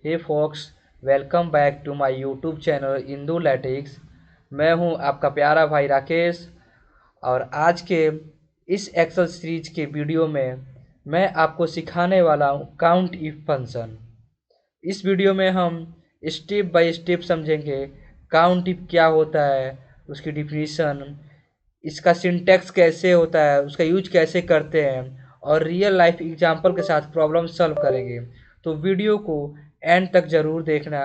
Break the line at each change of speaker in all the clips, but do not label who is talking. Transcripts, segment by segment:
Hey folks, welcome back to my YouTube channel इंदू लैटिक्स। मैं हूं आपका प्यारा भाई राकेश। और आज के इस एक्सेल सीरीज के वीडियो में मैं आपको सिखाने वाला हूं काउंट इफ फंक्शन। इस वीडियो में हम स्टेप बाय स्टेप समझेंगे काउंट इफ क्या होता है, उसकी डिफिनीशन, इसका सिंटैक्स कैसे होता है, उसका यूज कैसे करते हैं और रियल लाइफ एग्जांपल के साथ प्रॉब्लम सॉल्व करेंगे। तो वीडियो को एंड तक ज़रूर देखना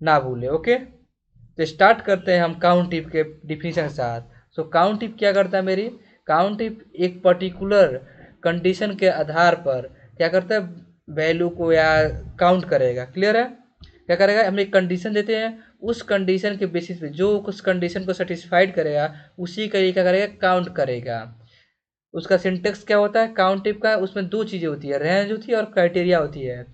ना भूलें। ओके, तो स्टार्ट करते हैं हम काउंट इफ के डिफिनीशन के साथ। सो काउंट इफ क्या करता है मेरी, काउंट इफ एक पर्टिकुलर कंडीशन के आधार पर क्या करता है, वैल्यू को या काउंट करेगा। क्लियर है? क्या करेगा, हम एक कंडीशन देते हैं, उस कंडीशन के बेसिस पे जो उस कंडीशन को सेटिस्फाइड करेगा उसी का ये क्या करेगा, काउंट करेगा। उसका सिंटेक्स क्या होता है काउंट टिप का, उसमें दो चीज़ें होती है, रेंज होती है और क्राइटेरिया होती है।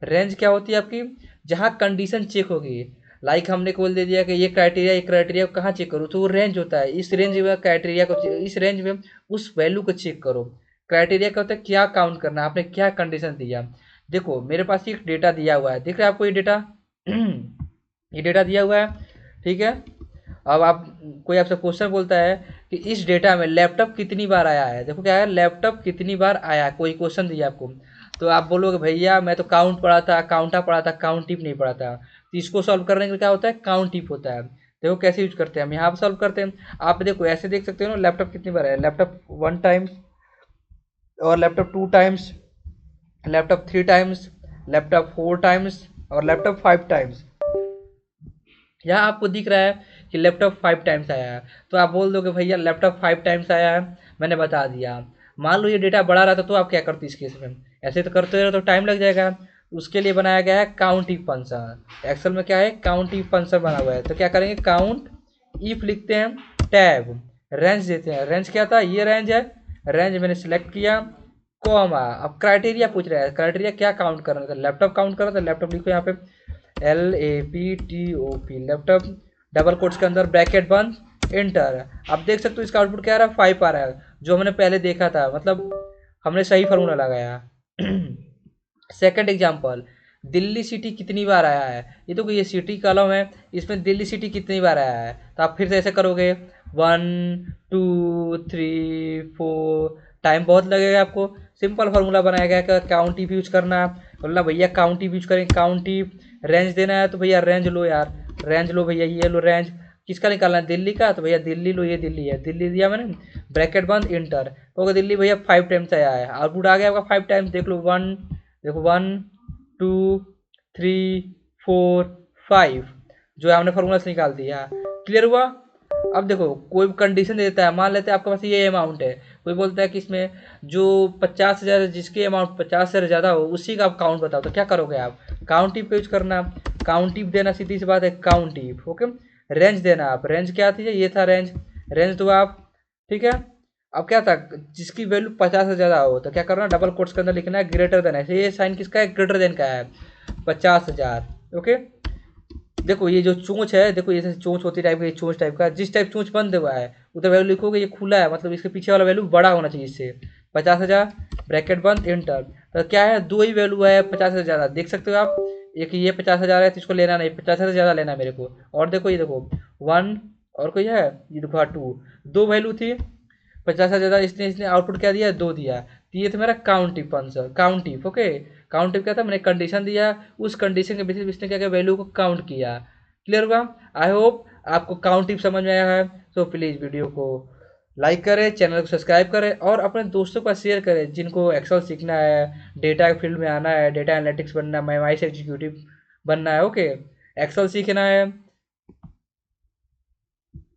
रेंज क्या होती है आपकी, जहाँ कंडीशन चेक होगी। लाइक हमने बोल दे दिया कि ये क्राइटेरिया को कहाँ चेक करूँ, तो वो रेंज होता है। इस रेंज में क्राइटेरिया को, इस रेंज में उस वैल्यू को चेक करो। क्राइटेरिया क्या होता है, क्या काउंट करना है, आपने क्या कंडीशन दिया। देखो मेरे पास एक डेटा दिया हुआ है, दिख रहा है आपको ये डेटा ये डेटा दिया हुआ है, ठीक है। अब आप, कोई आपसे क्वेश्चन बोलता है कि इस डेटा में लैपटॉप कितनी बार आया है, देखो क्या है, लैपटॉप कितनी बार आया है, कोई क्वेश्चन दिया आपको। तो आप बोलोगे भैया मैं तो काउंट पढ़ा था, काउंटा पढ़ा था, काउंट टिप नहीं पढ़ा था। तो इसको सॉल्व करने के लिए क्या होता है, काउंट टिप होता है। देखो कैसे यूज करते हैं हम, यहाँ पर सॉल्व करते हैं। आप देखो ऐसे देख सकते हो ना, लैपटॉप कितनी बार है, लैपटॉप 1 टाइम्स, और laptop 2 times, laptop 3 times, laptop 4 times और लैपटॉप 5 टाइम्स। यहाँ आपको दिख रहा है कि लैपटॉप 5 टाइम्स आया है, तो आप बोल दोगे भैया लैपटॉप 5 टाइम्स आया है, मैंने बता दिया। मान लो ये डेटा बड़ा रहता तो आप क्या करते इस केस में, ऐसे तो करते रहो तो टाइम लग जाएगा। उसके लिए बनाया गया है काउंट इफ फंक्शन। एक्सेल में क्या है, काउंट इफ फंक्शन बना हुआ है। तो क्या करेंगे, काउंट इफ लिखते हैं, टैब, रेंज देते हैं। रेंज क्या था, ये रेंज है, रेंज मैंने सिलेक्ट किया, कॉमा। अब क्राइटेरिया पूछ रहा है, क्राइटेरिया क्या काउंट करना था, लैपटॉप काउंट करना था, लैपटॉप लिखो यहाँ पे LAPTOP, लैपटॉप, डबल कोट्स के अंदर ब्रैकेट बंद, एंटर। अब देख सकते हो इसका आउटपुट क्या आ रहा है, 5 आ रहा है, जो हमने पहले देखा था, मतलब हमने सही फार्मूला लगाया। सेकंड एग्जांपल, दिल्ली सिटी कितनी बार आया है, ये तो ये सिटी कॉलम है, इसमें दिल्ली सिटी कितनी बार आया है। तो आप फिर से ऐसे करोगे, 1 2 3 4, टाइम बहुत लगेगा आपको। सिंपल फार्मूला बनाया गया है, काउंट इफ यूज करना, बोला भैया काउंट इफ यूज करें, काउंट इफ रेंज देना है तो भैया रेंज लो यार, रेंज लो भैया, ये लो रेंज, किसका निकालना है, दिल्ली का, तो भैया दिल्ली लो, ये दिल्ली है, दिल्ली दिया मैंने, ब्रैकेट बंद, इंटर। तो दिल्ली भैया 5 टाइम्स आया है, आउटपुट आ गया आपका 5 टाइम्स। देख लो, देखो 1 2 3 4 5, जो है हमने फॉर्मूला से निकाल दिया। क्लियर हुआ? अब देखो कोई कंडीशन दे देता है, मान लेते हैं आपके पास ये अमाउंट है, कोई बोलता है कि इसमें जो 50,000 जिसके अमाउंट 50 से ज़्यादा हो उसी का आप काउंट बताओ, तो क्या करोगे आप, काउंट टिप यूज करना, काउंट टिप देना, सीधी सी बात है, काउंट टिप। ओके, रेंज देना, आप रेंज क्या थी, ये था रेंज, रेंज दो आप, ठीक है। अब क्या था, जिसकी वैल्यू 50 से ज़्यादा हो तो क्या करना, डबल कोट्स के अंदर लिखना है ग्रेटर देन है, ये साइन किसका है, ग्रेटर देन का है, 50,000। ओके, देखो ये जो चोंच है, देखो ये चोंच होती टाइप का, ये चोंच टाइप का, जिस टाइप चोंच बंद हुआ है उधर वैल्यू लिखोगे, ये खुला है मतलब इसके पीछे वाला वैल्यू बड़ा होना चाहिए इससे। 50,000 ब्रैकेट बंद, इंटर। तो क्या है, दो ही वैल्यू है 50 से ज़्यादा, देख सकते हो आप, एक ये 50,000 है तो इसको लेना नहीं, 50 से ज़्यादा लेना है मेरे को। और देखो ये देखो 1, और कोई है, ये देखो 2, दो वैल्यू थी 50 से ज़्यादा, इसने इसने आउटपुट क्या दिया, 2 दिया। तो ये था मेरा count if answer, count if. Okay, count if क्या था, मैंने कंडीशन दिया, उस कंडीशन के बेसिस इसने क्या किया, वैल्यू को काउंट किया। क्लियर हुआ? आई होप आपको काउंट टिप समझ में आया है। तो प्लीज़ वीडियो को लाइक करें, चैनल को सब्सक्राइब करें और अपने दोस्तों का शेयर करें जिनको एक्सेल सीखना है, डेटा फील्ड में आना है, डेटा एनालिटिक्स बनना है, MIS एग्जीक्यूटिव बनना है। ओके, एक्सेल सीखना है,